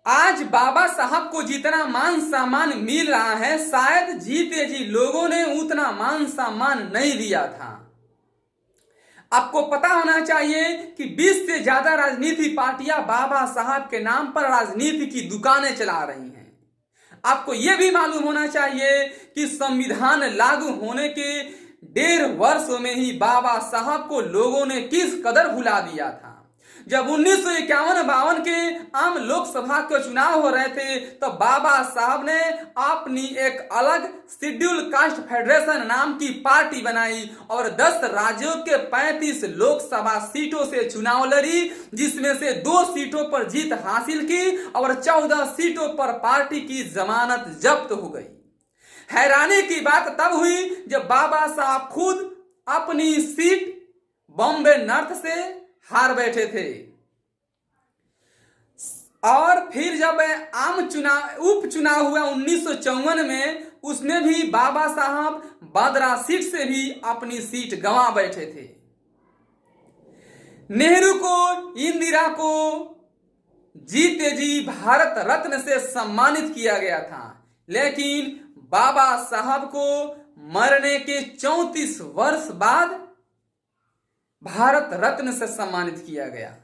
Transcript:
आज बाबा साहब को जितना मान सम्मान मिल रहा है, शायद जीते जी लोगों ने उतना मान सम्मान नहीं दिया था। आपको पता होना चाहिए कि 20 से ज्यादा राजनीति पार्टियां बाबा साहब के नाम पर राजनीति की दुकानें चला रही हैं। आपको यह भी मालूम होना चाहिए कि संविधान लागू होने के 1.5 वर्षों में ही बाबा साहब को लोगों ने किस कदर भुला दिया था। जब 1951-52 के आम लोकसभा के चुनाव हो रहे थे तो बाबा साहब ने अपनी एक अलग शेड्यूल कास्ट फेडरेशन नाम की पार्टी बनाई और 10 राज्यों के 35 लोकसभा सीटों से चुनाव लड़ी, जिसमें से 2 सीटों पर जीत हासिल की और 14 सीटों पर पार्टी की जमानत जब्त हो गई। हैरानी की बात तब हुई जब बाबा साहब खुद अपनी सीट बॉम्बे नॉर्थ से हार बैठे थे। और फिर जब उपचुनाव हुआ 1954 में, उसमें भी बाबा साहब बादरा सीट से भी अपनी सीट गंवा बैठे थे। नेहरू को, इंदिरा को जीते जी भारत रत्न से सम्मानित किया गया था, लेकिन बाबा साहब को मरने के 34 वर्ष बाद भारत रत्न से सम्मानित किया गया।